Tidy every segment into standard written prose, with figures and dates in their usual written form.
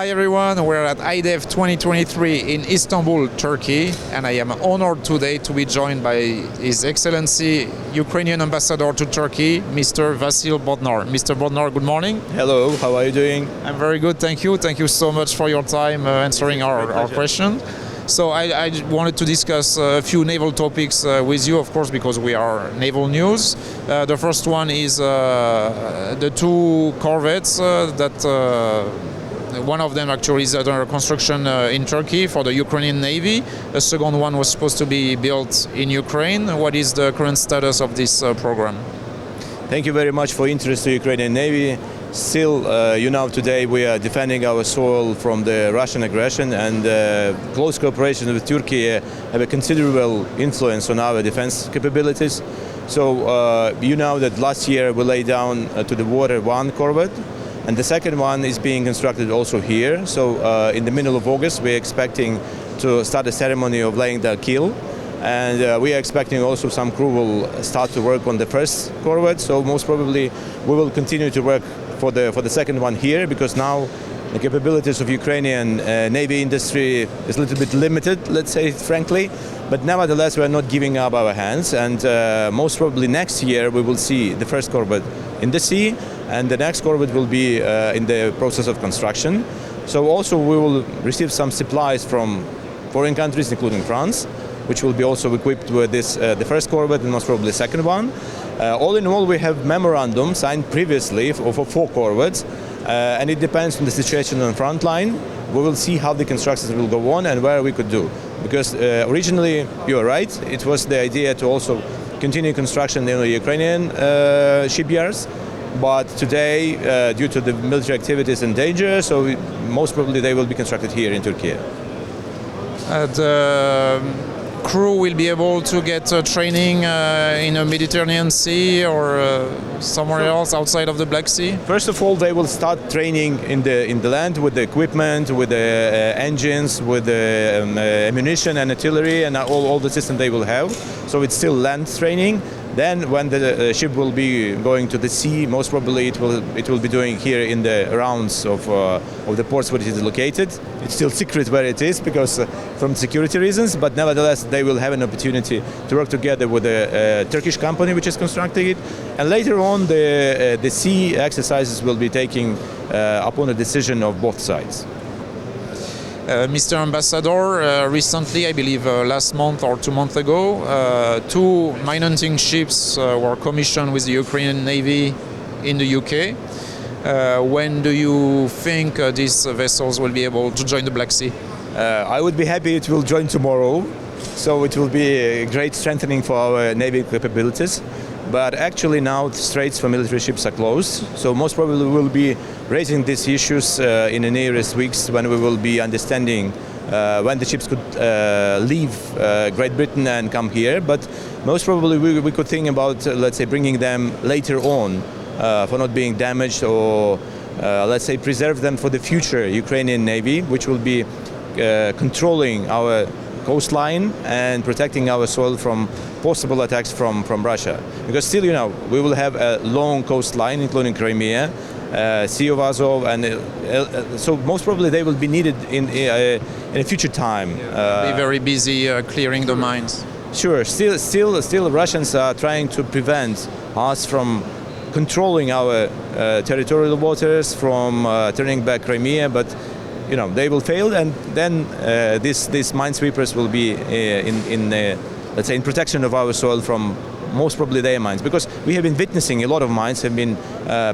Hi everyone, we're at IDEF 2023 in Istanbul, Turkey, and I am honored today to be joined by His Excellency Ukrainian Ambassador to Turkey, Mr. Vasyl Bodnar. Mr. Bodnar, good morning. Hello, how are you doing? I'm very good, thank you. Thank you so much for your time answering our question. So I wanted to discuss a few naval topics with you, of course, because we are naval news. The first one is the two Corvettes one of them actually is under construction in Turkey for the Ukrainian Navy. The second one was supposed to be built in Ukraine. What is the current status of this program? Thank you very much for interest to Ukrainian Navy. Still, today we are defending our soil from the Russian aggression, and close cooperation with Turkey have a considerable influence on our defense capabilities. So you know that last year we laid down to the water one Corvette, and the second one is being constructed also here. So in the middle of August we're expecting to start a ceremony of laying the keel, and we are expecting also some crew will start to work on the first Corvette. So most probably we will continue to work for the second one here, because now the capabilities of Ukrainian Navy industry is a little bit limited, let's say frankly, but nevertheless we are not giving up our hands, and most probably next year we will see the first Corvette in the sea, and the next Corvette will be in the process of construction. So also we will receive some supplies from foreign countries, including France, which will be also equipped with this, the first Corvette and most probably the second one. All in all, we have memorandum signed previously for 4 Corvettes, and it depends on the situation on the front line. We will see how the constructions will go on and where we could do. Because originally, you're right, it was the idea to also continue construction in the Ukrainian shipyards. But today, due to the military activities and danger, so most probably they will be constructed here in Turkey. The crew will be able to get training in a Mediterranean Sea or somewhere else outside of the Black Sea? First of all, they will start training in the land with the equipment, with the engines, with the ammunition and artillery, and all the system they will have. So it's still land training. Then, when the ship will be going to the sea, most probably it will be doing here in the rounds of the ports where it is located. It's still secret where it is because from security reasons, but nevertheless they will have an opportunity to work together with a Turkish company which is constructing it. And later on, the sea exercises will be taking upon a decision of both sides. Mr. Ambassador, recently, I believe last month or 2 months ago, 2 mine hunting ships were commissioned with the Ukrainian Navy in the UK. When do you think these vessels will be able to join the Black Sea? I would be happy it will join tomorrow, so it will be a great strengthening for our Navy capabilities. But actually now the straits for military ships are closed, so most probably we will be raising these issues in the nearest weeks, when we will be understanding when the ships could leave Great Britain and come here. But most probably we could think about, let's say, bringing them later on for not being damaged, or let's say preserve them for the future Ukrainian Navy, which will be controlling our coastline and protecting our soil from possible attacks from Russia. Because still, we will have a long coastline, including Crimea, Sea of Azov, and so most probably they will be needed in a future time. Be very busy clearing the mines. Sure. Still, Russians are trying to prevent us from controlling our territorial waters, from turning back Crimea, but they will fail, and then these minesweepers will be let's say, in protection of our soil from most probably their mines, because we have been witnessing a lot of mines have been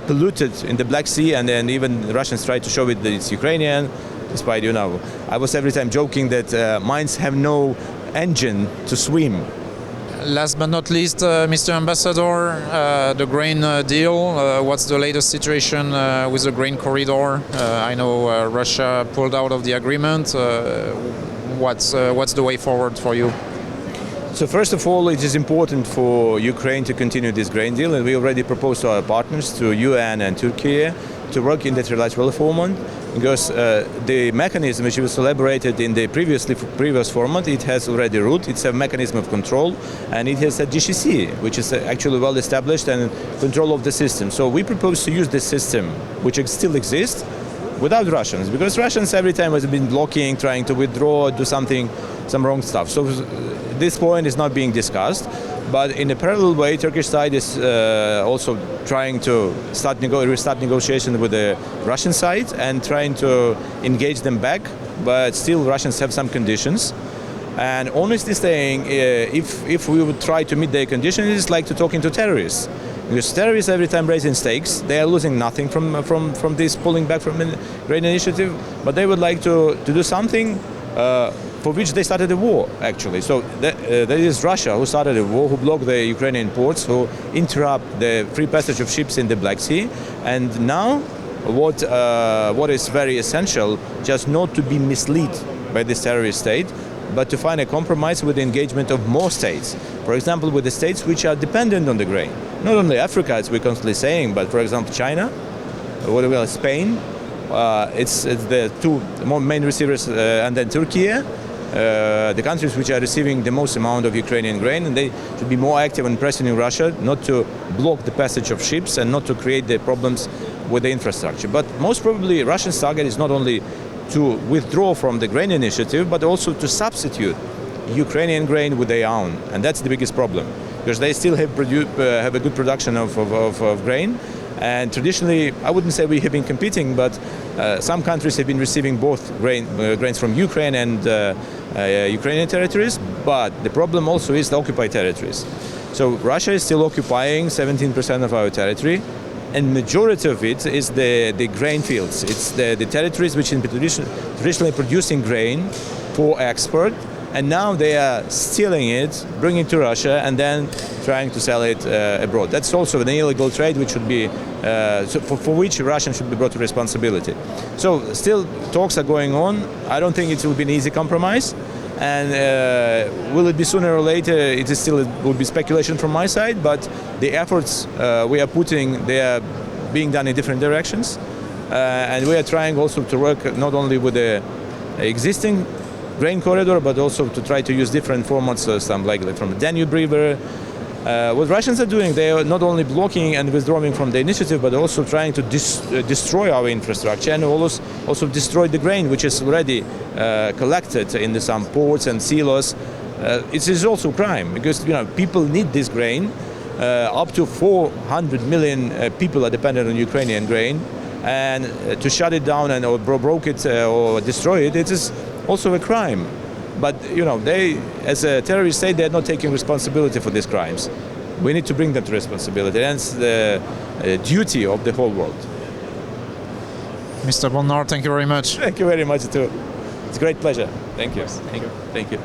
polluted in the Black Sea, and then even the Russians try to show it that it's Ukrainian, despite I was every time joking that mines have no engine to swim. Last but not least, Mr. Ambassador, the grain deal, what's the latest situation with the grain corridor? I know Russia pulled out of the agreement. What's the way forward for you? So first of all, it is important for Ukraine to continue this grain deal, and we already proposed to our partners, to UN and Turkiye, to work in the trilateral format, because the mechanism which was elaborated in the previous format, it has already root, it's a mechanism of control, and it has a GCC, which is actually well established and control of the system. So we propose to use this system, which still exists, without Russians, because Russians every time has been blocking, trying to withdraw, do something, some wrong stuff. So this point is not being discussed. But in a parallel way, Turkish side is also trying to restart negotiations with the Russian side and trying to engage them back. But still, Russians have some conditions. And honestly saying, if we would try to meet their conditions, it's like to talking to terrorists. Because terrorists every time raising stakes, they are losing nothing from this pulling back from the Great Initiative. But they would like to do something for which they started a war, actually. So that is Russia who started a war, who blocked the Ukrainian ports, who interrupt the free passage of ships in the Black Sea. And now, what is very essential, just not to be misled by this terrorist state, but to find a compromise with the engagement of more states. For example, with the states which are dependent on the grain. Not only Africa, as we're constantly saying, but for example, China, Spain, it's the two main receivers, and then Turkiye, the countries which are receiving the most amount of Ukrainian grain, and they should be more active in pressing Russia not to block the passage of ships and not to create the problems with the infrastructure. But most probably Russia's target is not only to withdraw from the grain initiative, but also to substitute Ukrainian grain with their own. And that's the biggest problem, because they still have a good production of grain. And traditionally, I wouldn't say we have been competing, but some countries have been receiving both grains from Ukraine and Ukrainian territories. But the problem also is the occupied territories. So Russia is still occupying 17% of our territory, and majority of it is the grain fields. It's the territories which have been traditionally producing grain for export, and now they are stealing it, bringing it to Russia, and then trying to sell it abroad. That's also an illegal trade, which should be for which Russians should be brought to responsibility. So still talks are going on. I don't think it will be an easy compromise. And will it be sooner or later? It is still would be speculation from my side. But the efforts we are putting, they are being done in different directions, and we are trying also to work not only with the existing grain corridor, but also to try to use different formats, some like from the Danube River. What Russians are doing, they are not only blocking and withdrawing from the initiative, but also trying to destroy our infrastructure and also destroy the grain, which is already collected in some ports and silos. It is also crime, because people need this grain. Up to 400 million people are dependent on Ukrainian grain, and to shut it down and or broke it or destroy it, it is also a crime. But they, as a terrorist state, they're not taking responsibility for these crimes. We need to bring them to responsibility. That's the duty of the whole world. Mr. Bodnar, thank you very much. Thank you very much too. It's a great pleasure. Thank you. Thank you. Thank you.